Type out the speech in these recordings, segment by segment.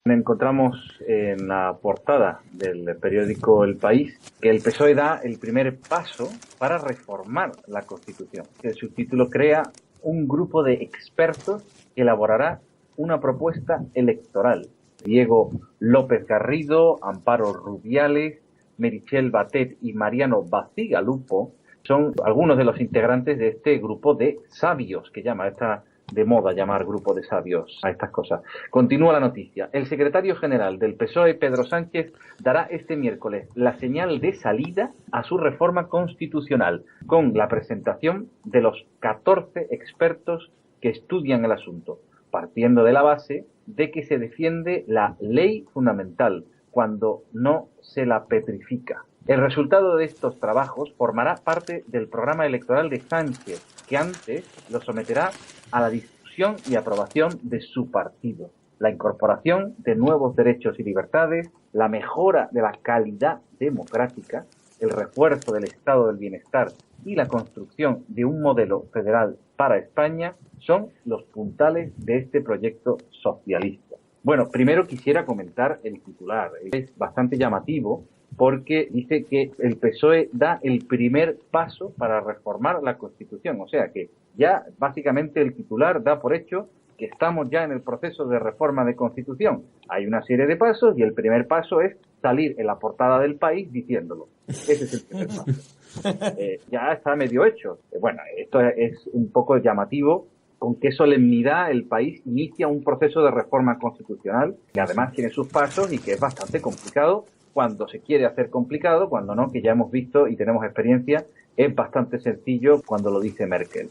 Encontramos en la portada del periódico El País que el PSOE da el primer paso para reformar la Constitución. El subtítulo crea un grupo de expertos que elaborará una propuesta electoral. Diego López Garrido, Amparo Rubiales, Meritxell Batet y Mariano Bacigalupo son algunos de los integrantes de este grupo de sabios que llama esta de moda llamar grupo de sabios a estas cosas. Continúa la noticia. El secretario general del PSOE, Pedro Sánchez, dará este miércoles la señal de salida a su reforma constitucional con la presentación de los 14 expertos que estudian el asunto, partiendo de la base de que se defiende la ley fundamental cuando no se la petrifica. El resultado de estos trabajos formará parte del programa electoral de Sánchez, que antes lo someterá a la discusión y aprobación de su partido. La incorporación de nuevos derechos y libertades, la mejora de la calidad democrática, el refuerzo del estado del bienestar y la construcción de un modelo federal para España son los puntales de este proyecto socialista. Bueno, primero quisiera comentar el titular. Es bastante llamativo porque dice que el PSOE da el primer paso para reformar la Constitución. O sea que ya básicamente el titular da por hecho que estamos ya en el proceso de reforma de Constitución. Hay una serie de pasos y el primer paso es salir en la portada del País diciéndolo. Ese es el primer paso. Ya está medio hecho. Bueno, esto es un poco llamativo. Con qué solemnidad el País inicia un proceso de reforma constitucional que además tiene sus pasos y que es bastante complicado cuando se quiere hacer complicado, cuando no, que ya hemos visto y tenemos experiencia, es bastante sencillo cuando lo dice Merkel.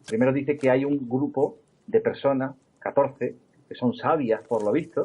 Primero dice que hay un grupo de personas, 14, que son sabias por lo visto,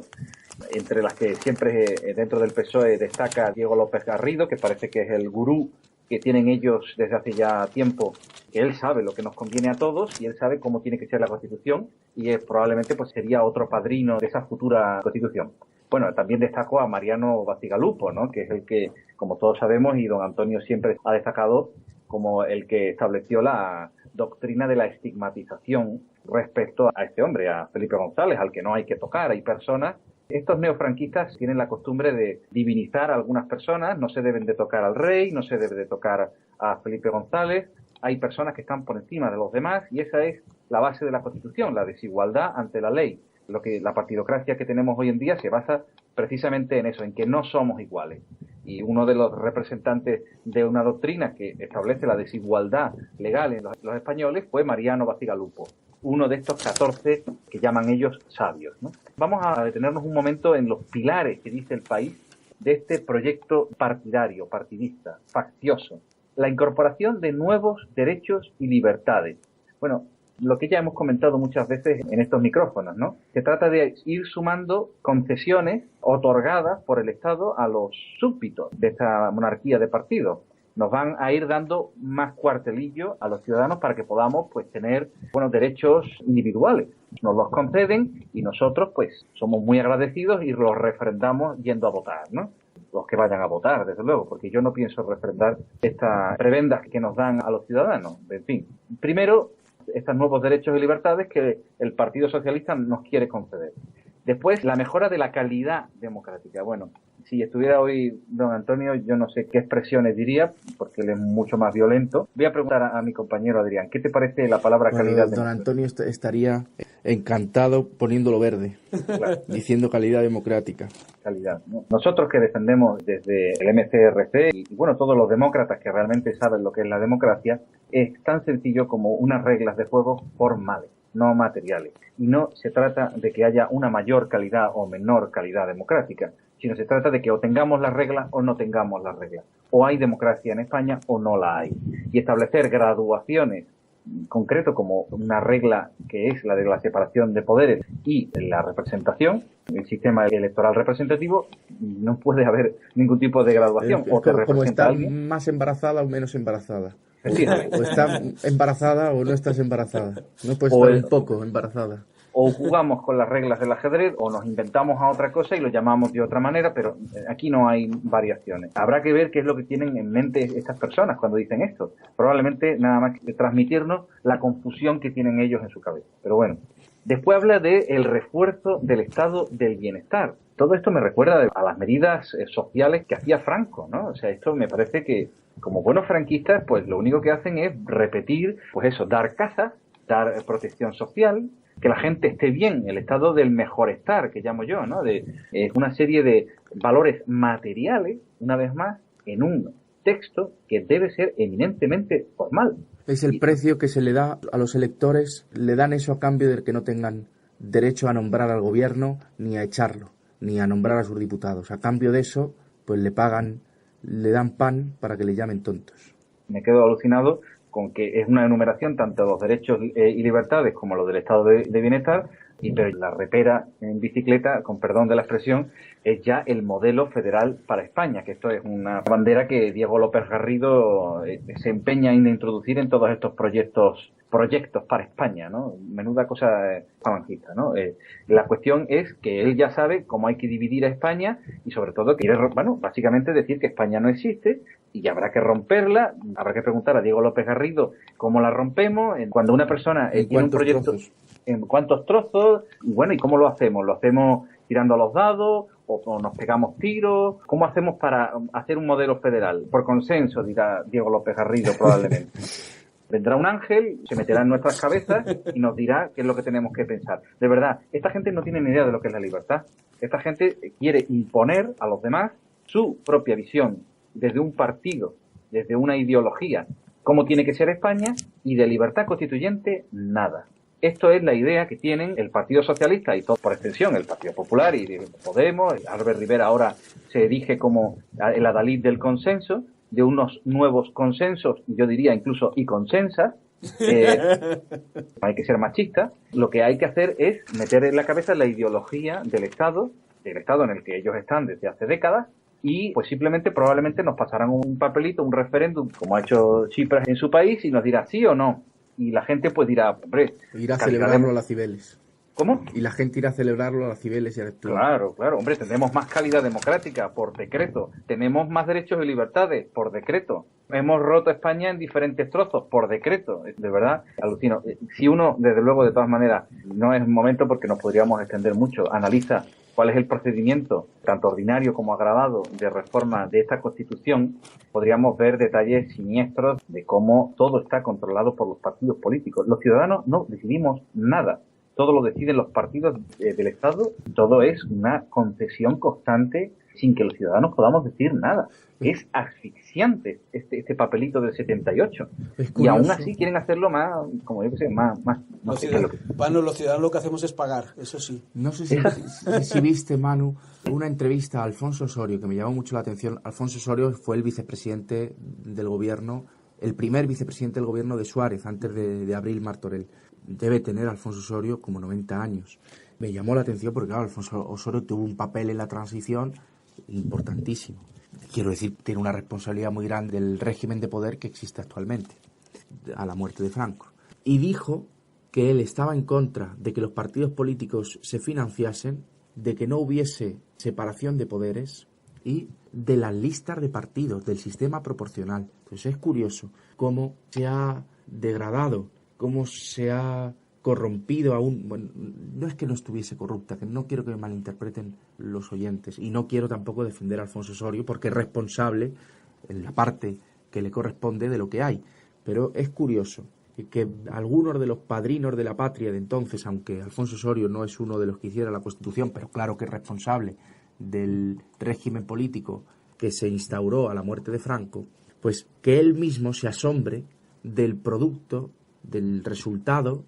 entre las que siempre dentro del PSOE destaca Diego López Garrido, que parece que es el gurú que tienen ellos desde hace ya tiempo, que él sabe lo que nos conviene a todos y él sabe cómo tiene que ser la Constitución y probablemente pues sería otro padrino de esa futura Constitución. Bueno, también destaco a Mariano Bacigalupo, ¿no?, que es el que, como todos sabemos, y don Antonio siempre ha destacado como el que estableció la doctrina de la estigmatización respecto a este hombre, a Felipe González, al que no hay que tocar. Hay personas, estos neofranquistas tienen la costumbre de divinizar a algunas personas, no se deben de tocar al rey, no se debe de tocar a Felipe González, hay personas que están por encima de los demás y esa es la base de la Constitución, la desigualdad ante la ley. Lo que la partidocracia que tenemos hoy en día se basa precisamente en eso, en que no somos iguales. Y uno de los representantes de una doctrina que establece la desigualdad legal en los españoles fue Mariano Bacigalupo, uno de estos 14 que llaman ellos sabios, ¿no? Vamos a detenernos un momento en los pilares que dice el País de este proyecto partidario, partidista, faccioso. La incorporación de nuevos derechos y libertades. Bueno, lo que ya hemos comentado muchas veces en estos micrófonos, ¿no? Se trata de ir sumando concesiones otorgadas por el Estado a los súbditos de esta monarquía de partidos. Nos van a ir dando más cuartelillo a los ciudadanos para que podamos pues tener buenos derechos individuales. Nos los conceden y nosotros pues somos muy agradecidos y los refrendamos yendo a votar, ¿no? Los que vayan a votar, desde luego, porque yo no pienso refrendar estas prebendas que nos dan a los ciudadanos. En fin, primero, estos nuevos derechos y libertades que el Partido Socialista nos quiere conceder. Después, la mejora de la calidad democrática. Bueno, si estuviera hoy don Antonio, yo no sé qué expresiones diría, porque él es mucho más violento. Voy a preguntar a mi compañero Adrián, ¿qué te parece la palabra calidad democrática? Don Antonio estaría encantado poniéndolo verde, claro, diciendo calidad democrática. Calidad, ¿no? Nosotros que defendemos desde el MCRC y bueno, todos los demócratas que realmente saben lo que es la democracia, es tan sencillo como unas reglas de juego formales, no materiales. Y no se trata de que haya una mayor calidad o menor calidad democrática, sino se trata de que o tengamos las reglas o no tengamos las reglas. O hay democracia en España o no la hay. Y establecer graduaciones concreto como una regla que es la de la separación de poderes y la representación, el sistema electoral representativo, no puede haber ningún tipo de graduación. O te como está más embarazada o menos embarazada. O está embarazada o no estás embarazada. No puedes estar un poco embarazada. O jugamos con las reglas del ajedrez o nos inventamos a otra cosa y lo llamamos de otra manera, pero aquí no hay variaciones. Habrá que ver qué es lo que tienen en mente estas personas cuando dicen esto. Probablemente nada más que transmitirnos la confusión que tienen ellos en su cabeza. Pero bueno, Después habla de el refuerzo del estado del bienestar. Todo esto me recuerda a las medidas sociales que hacía Franco, ¿no? O sea, esto me parece que, como buenos franquistas, pues lo único que hacen es repetir, pues eso, dar casas, dar protección social, que la gente esté bien, el estado del mejor estar, que llamo yo, ¿no? De una serie de valores materiales, una vez más, en un texto que debe ser eminentemente formal. Es el precio que se le da a los electores, le dan eso a cambio de que no tengan derecho a nombrar al gobierno, ni a echarlo, ni a nombrar a sus diputados. A cambio de eso, pues le pagan, le dan pan para que le llamen tontos. Me quedo alucinado con que es una enumeración tanto de los derechos y libertades como los del estado de bienestar, pero la repera en bicicleta, con perdón de la expresión, es ya el modelo federal para España, que esto es una bandera que Diego López Garrido se empeña en introducir en todos estos proyectos para España, ¿no? Menuda cosa falangista, ¿no? La cuestión es que él ya sabe cómo hay que dividir a España y sobre todo quiere, bueno, básicamente decir que España no existe y que habrá que romperla. Habrá que preguntar a Diego López Garrido cómo la rompemos, cuando una persona tiene un proyecto, en cuántos trozos, y bueno, ¿y cómo lo hacemos? ¿Lo hacemos tirando a los dados o nos pegamos tiros? ¿Cómo hacemos para hacer un modelo federal? Por consenso, dirá Diego López Garrido probablemente. Vendrá un ángel, se meterá en nuestras cabezas y nos dirá qué es lo que tenemos que pensar. De verdad, esta gente no tiene ni idea de lo que es la libertad. Esta gente quiere imponer a los demás su propia visión, desde un partido, desde una ideología, cómo tiene que ser España, y de libertad constituyente, nada. Esto es la idea que tienen el Partido Socialista y todo por extensión, el Partido Popular y Podemos. Albert Rivera ahora se erige como el adalid del consenso, de unos nuevos consensos, yo diría incluso y consensas. Hay que ser machista. Lo que hay que hacer es meter en la cabeza la ideología del Estado en el que ellos están desde hace décadas, y pues simplemente probablemente nos pasarán un papelito, un referéndum, como ha hecho Tsipras en su país, y nos dirá sí o no. Y la gente pues dirá, hombre... irá a celebrarlo a las Cibeles. ¿Cómo? Y la gente irá a celebrarlo a las Cibeles y al Claro, hombre, tendremos más calidad democrática por decreto, tenemos más derechos y libertades por decreto, hemos roto España en diferentes trozos por decreto, de verdad, alucino. Si uno, desde luego, de todas maneras, no es momento porque nos podríamos extender mucho, analiza cuál es el procedimiento, tanto ordinario como agravado, de reforma de esta Constitución, podríamos ver detalles siniestros de cómo todo está controlado por los partidos políticos. Los ciudadanos no decidimos nada. Todo lo deciden los partidos del Estado, todo es una concesión constante sin que los ciudadanos podamos decir nada. Es asfixiante este papelito del 78. Y aún así quieren hacerlo más, como yo que sé, más los ciudadanos lo que hacemos es pagar, eso sí. No sé si viste, Manu, una entrevista a Alfonso Osorio que me llamó mucho la atención. Alfonso Osorio fue el vicepresidente del gobierno, el primer vicepresidente del gobierno de Suárez, antes de Abril Martorell. Debe tener Alfonso Osorio como 90 años. Me llamó la atención porque, claro, Alfonso Osorio tuvo un papel en la transición importantísimo. Quiero decir, tiene una responsabilidad muy grande del régimen de poder que existe actualmente, a la muerte de Franco. Y dijo que él estaba en contra de que los partidos políticos se financiasen, de que no hubiese separación de poderes y de las listas de partidos, del sistema proporcional. Entonces es curioso cómo se ha degradado, cómo se ha corrompido aún. Bueno, no es que no estuviese corrupta, que no quiero que me malinterpreten los oyentes, y no quiero tampoco defender a Alfonso Osorio porque es responsable en la parte que le corresponde de lo que hay, pero es curioso que algunos de los padrinos de la patria de entonces, aunque Alfonso Osorio no es uno de los que hiciera la Constitución, pero claro que es responsable del régimen político que se instauró a la muerte de Franco, pues que él mismo se asombre del producto, del resultado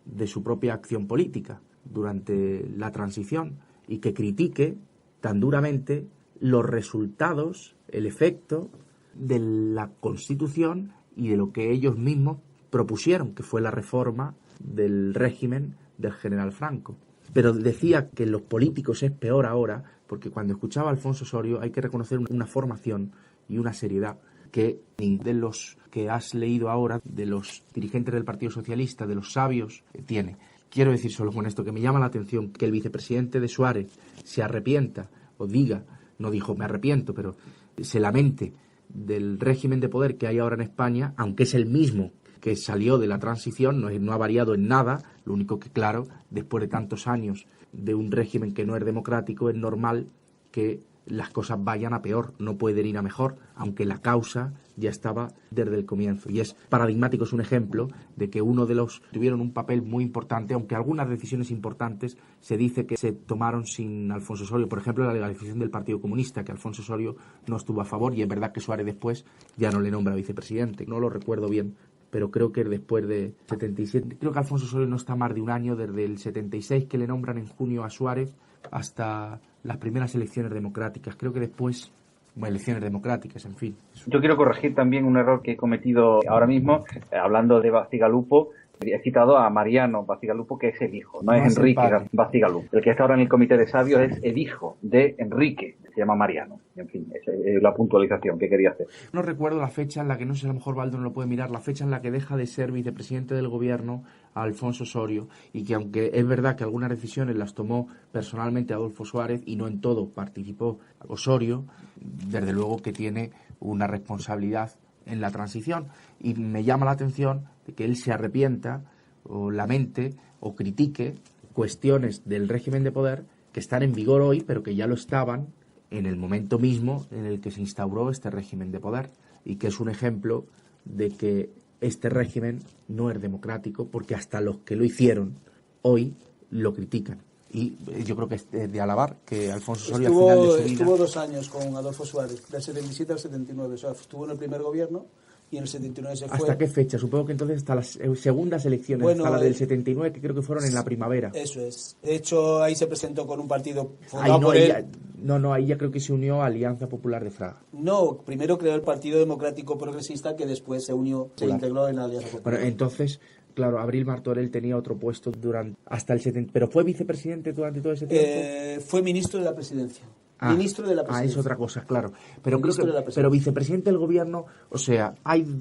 de su propia acción política durante la transición, y que critique tan duramente los resultados, el efecto de la Constitución y de lo que ellos mismos propusieron, que fue la reforma del régimen del general Franco. Pero decía que los políticos es peor ahora, porque cuando escuchaba a Alfonso Osorio hay que reconocer una formación y una seriedad que de los que has leído ahora, de los dirigentes del Partido Socialista, de los sabios, tiene. Quiero decir solo con esto que me llama la atención que el vicepresidente de Suárez se arrepienta, o diga, no dijo me arrepiento, pero se lamente del régimen de poder que hay ahora en España, aunque es el mismo que salió de la transición, no ha variado en nada. Lo único que, claro, después de tantos años de un régimen que no es democrático, es normal que las cosas vayan a peor, no pueden ir a mejor, aunque la causa ya estaba desde el comienzo. Y es paradigmático, es un ejemplo de que uno de los tuvieron un papel muy importante, aunque algunas decisiones importantes se dice que se tomaron sin Alfonso Osorio. Por ejemplo, la legalización del Partido Comunista, que Alfonso Osorio no estuvo a favor, y es verdad que Suárez después ya no le nombra vicepresidente. No lo recuerdo bien, pero creo que después de 77, creo que Alfonso Osorio no está más de un año, desde el 76 que le nombran en junio a Suárez hasta las primeras elecciones democráticas. Creo que después, elecciones democráticas, en fin. Yo quiero corregir también un error que he cometido ahora mismo, hablando de Bacigalupo. He citado a Mariano Bacigalupo, que es el hijo, no es Enrique Bacigalupo. El que está ahora en el comité de sabios es el hijo de Enrique, se llama Mariano. En fin, esa es la puntualización que quería hacer. No recuerdo la fecha en la que, no sé, a lo mejor Baldo no lo puede mirar, la fecha en la que deja de ser vicepresidente del gobierno a Alfonso Osorio, y que aunque es verdad que algunas decisiones las tomó personalmente Adolfo Suárez y no en todo participó Osorio, desde luego que tiene una responsabilidad en la transición, y me llama la atención de que él se arrepienta o lamente o critique cuestiones del régimen de poder que están en vigor hoy, pero que ya lo estaban en el momento mismo en el que se instauró este régimen de poder, y que es un ejemplo de que este régimen no es democrático, porque hasta los que lo hicieron hoy lo critican. Y yo creo que es de alabar que Alfonso Osorio al final de su vida... Estuvo 2 años con Adolfo Suárez, del 77 al 79. O sea, estuvo en el primer gobierno y en el 79 se fue. ¿Hasta qué fecha? Supongo que entonces hasta las segundas elecciones, hasta la del 79, que creo que fueron en la primavera. Eso es. De hecho, ahí se presentó con un partido fundado por él. Ahí ya creo que se unió a Alianza Popular de Fraga. No, primero creó el Partido Democrático Progresista, que después se integró en la Alianza Popular. Bueno, entonces... Claro, Abril Martorell tenía otro puesto hasta el 70, pero ¿fue vicepresidente durante todo ese tiempo? Fue ministro de la presidencia. Ministro de la presidencia. Es otra cosa, claro. Pero pero vicepresidente del gobierno, o sea,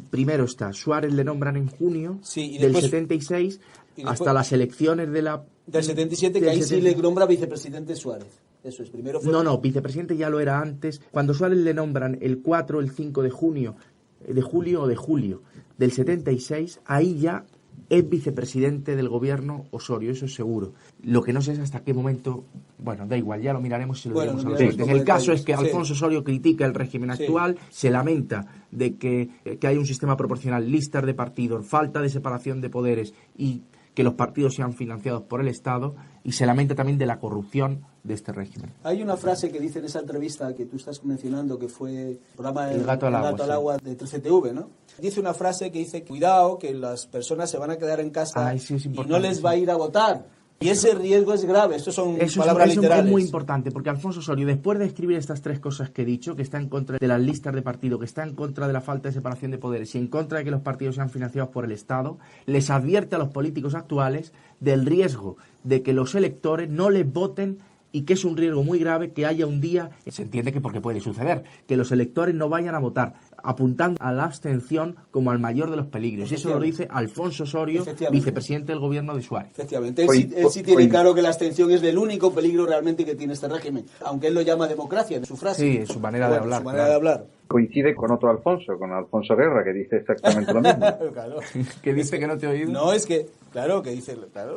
primero está, Suárez le nombran en junio del 76 hasta las elecciones de del 77, que ahí sí le nombra vicepresidente Suárez. Eso es, primero fue... No, vicepresidente ya lo era antes. Cuando Suárez le nombran el 4, el 5 de junio, de julio del 76, ahí ya es vicepresidente del gobierno Osorio, eso es seguro. Lo que no sé es hasta qué momento, bueno, da igual, ya lo miraremos si lo diremos a los siguientes. El caso es que Alfonso Osorio critica el régimen actual, se lamenta de que hay un sistema proporcional, listas de partidos, falta de separación de poderes y que los partidos sean financiados por el Estado, y se lamenta también de la corrupción de este régimen. Hay una frase que dice en esa entrevista que tú estás mencionando, que fue el programa El Gato al Agua de 13TV, ¿no? Dice una frase que dice, cuidado, que las personas se van a quedar en casa y no les va a ir a votar. Y ese riesgo es grave. Estas son palabras literales. Es muy importante, porque Alfonso Osorio, después de escribir estas 3 cosas que he dicho, que está en contra de las listas de partido, que está en contra de la falta de separación de poderes y en contra de que los partidos sean financiados por el Estado, les advierte a los políticos actuales del riesgo de que los electores no les voten, y que es un riesgo muy grave que haya un día, se entiende que porque puede suceder, que los electores no vayan a votar, apuntando a la abstención como al mayor de los peligros. Y eso lo dice Alfonso Osorio, vicepresidente del gobierno de Suárez. Efectivamente, él sí tiene claro que la abstención es el único peligro realmente que tiene este régimen, aunque él lo llama democracia en su frase. Sí, en su manera de hablar. Su manera de hablar. Coincide con otro Alfonso, con Alfonso Guerra, que dice exactamente lo mismo. Claro. ¿Qué dice que no te he oído? No, es que,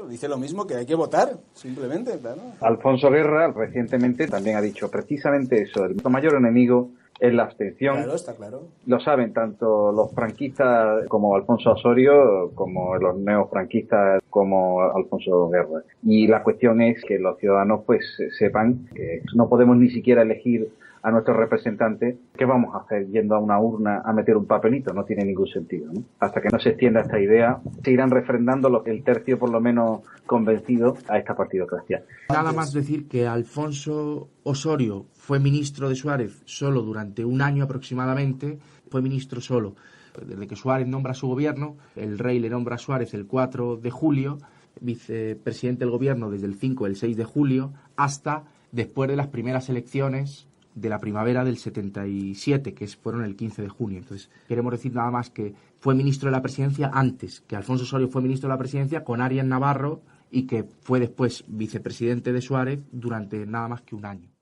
dice lo mismo, que hay que votar, simplemente, claro. Alfonso Guerra recientemente también ha dicho precisamente eso, el mayor enemigo es la abstención. Claro, está claro. Lo saben tanto los franquistas como Alfonso Osorio, como los neofranquistas como Alfonso Guerra. Y la cuestión es que los ciudadanos pues sepan que no podemos ni siquiera elegir a nuestros representantes. ¿Qué vamos a hacer yendo a una urna a meter un papelito? No tiene ningún sentido, ¿no? Hasta que no se extienda esta idea, se irán refrendando el tercio por lo menos convencido a esta partidocracia. Nada más decir que Alfonso Osorio fue ministro de Suárez solo durante un año aproximadamente, fue ministro solo. Desde que Suárez nombra su gobierno, el rey le nombra a Suárez el 4 de julio, vicepresidente del gobierno desde el 5 o el 6 de julio, hasta después de las primeras elecciones de la primavera del 77, que fueron el 15 de junio. Entonces, queremos decir nada más que fue ministro de la presidencia antes, que Alfonso Osorio fue ministro de la presidencia con Arias Navarro, y que fue después vicepresidente de Suárez durante nada más que un año.